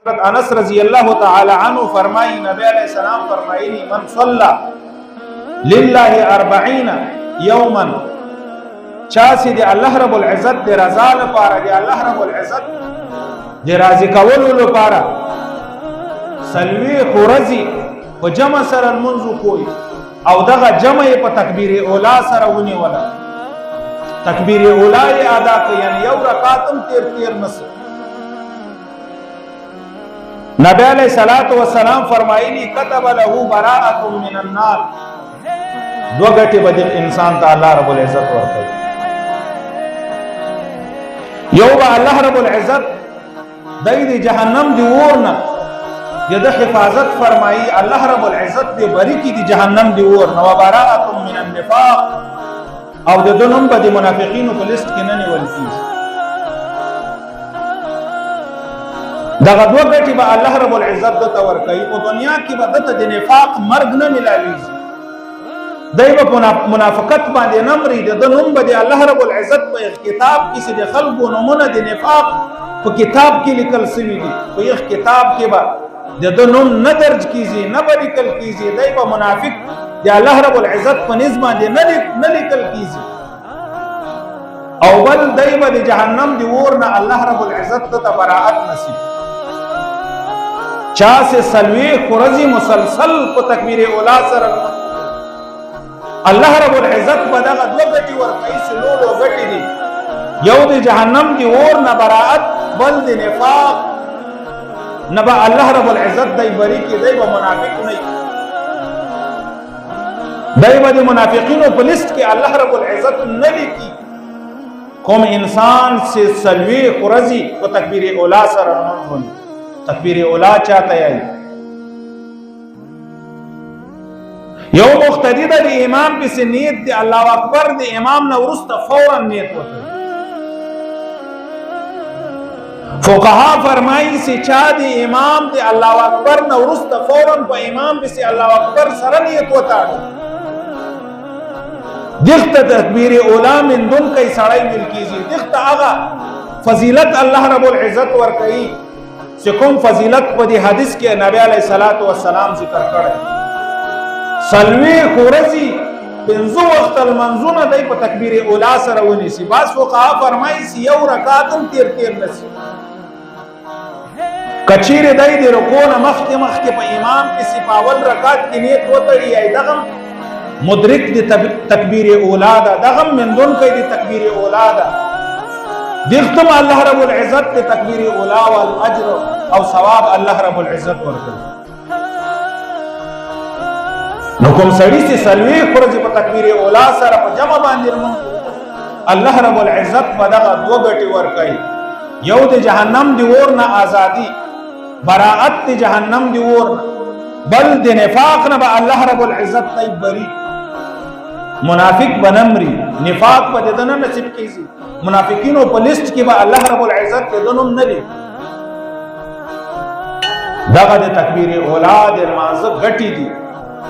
انس رضی اللہ تعالی عنہ فرمائی نبی علیہ السلام فرمائنی من صلی للہ 40 یوما چاسی دی اللہ رب العزت دی رضا لپارا دی اللہ رب العزت دی راضی کولو لپارا سلوی خورزی و جمع سر المنزو کوئی او دغا جمع پا تکبیر اولا سرونی ولا تکبیر اولا ادا که یعنی یو رکاتم تیر نصر نبی علیہ السلام فرمائنی کتب له براءت من النار دو گٹی بدل انسان تا اللہ رب العزت ورکل یو با اللہ رب العزت دی جہنم دی ورنا ید حفاظت فرمائی اللہ رب العزت دی بری کی دی جہنم دی ورنا و براءت من النفاق او دی دونم با دی منافقین کو لسٹ کی ننی والکیز دغه دو گټي به الله رب العزت د تور کوي په دنیا کې به د نفاق مرګ نه ملاويږي دایو په منافقت باندې نمرې د نوم به الله رب العزت په کتاب کې سي د خلقو نمونه د نفاق په کتاب کې لیکل شوی دي په کتاب کې به د نوم نه درج کیږي نه به لیکل کیږي دایو منافق د الله رب العزت په نسبت باندې نه لیکل کیږي او بل دایو د جهنم دی ورنه الله رب العزت ته براءت نصیب چا سے سلوی خورزی مسلسل کو تکبیر اولا سر اللہ رب العزت بدغ دو گٹی ورقی سلولو گٹی دی یو دی جہنم دی اور نبراعت بل دی نفاق نبا اللہ رب العزت دی بری کی دی با منافق نہیں دی با دی منافقین و پلسٹ کی اللہ رب العزت نلی کی قوم انسان سے سلوی خورزی کو تکبیر اولا سر منظن تکبیر اولا چاہتا ہے یو مقتدی دا دی امام پی سے نیت دی اللہ اکبر دی امام نورست فوراً نیت ہوتا ہے فقہا فرمائی سے چاہ دی امام دی اللہ اکبر نورست فوراً پا امام پی سے اللہ اکبر سر نیت ہوتا ہے دخت تکبیر اولا من دن کئی سڑائی ملکیزی دخت آغا فضیلت اللہ رب العزت ورکئی سکم فضیلت پا دی حدیث کے نبی علیہ السلام ذکر کرے سلوی خورزی پنزو وقت المنزون دی پا تکبیر اولا سرونی سی بعض فقہا فرمائی سی یو رکاتم تیر نسی کچیر دی رکون مخ کے پا امام کسی پاول رکات کی نیت ہوتری ای دغم مدرک دی تکبیر اولا دا دغم من دن کئی دی تکبیر اولا دا دیختم اللہ رب العزت تے تکبیر اولا والاجر او ثواب اللہ رب العزت ورکل نکم سڑی سے سلوی خرج پا تکبیر اولا سر پا جمع باندر من اللہ رب العزت بدغا دو گٹی ورکل یو دے جہنم دی ورنا آزادی براعت دی جہنم دی ورنا بل دے نفاق نبا اللہ رب العزت تے بری منافق بنمری نفاق پا دیدنا نصیب کیسی منافقینوں پا لسٹ کی با اللہ رب العزت دیدنم نلی دغا دے تکبیر اولاد المازق گھٹی دی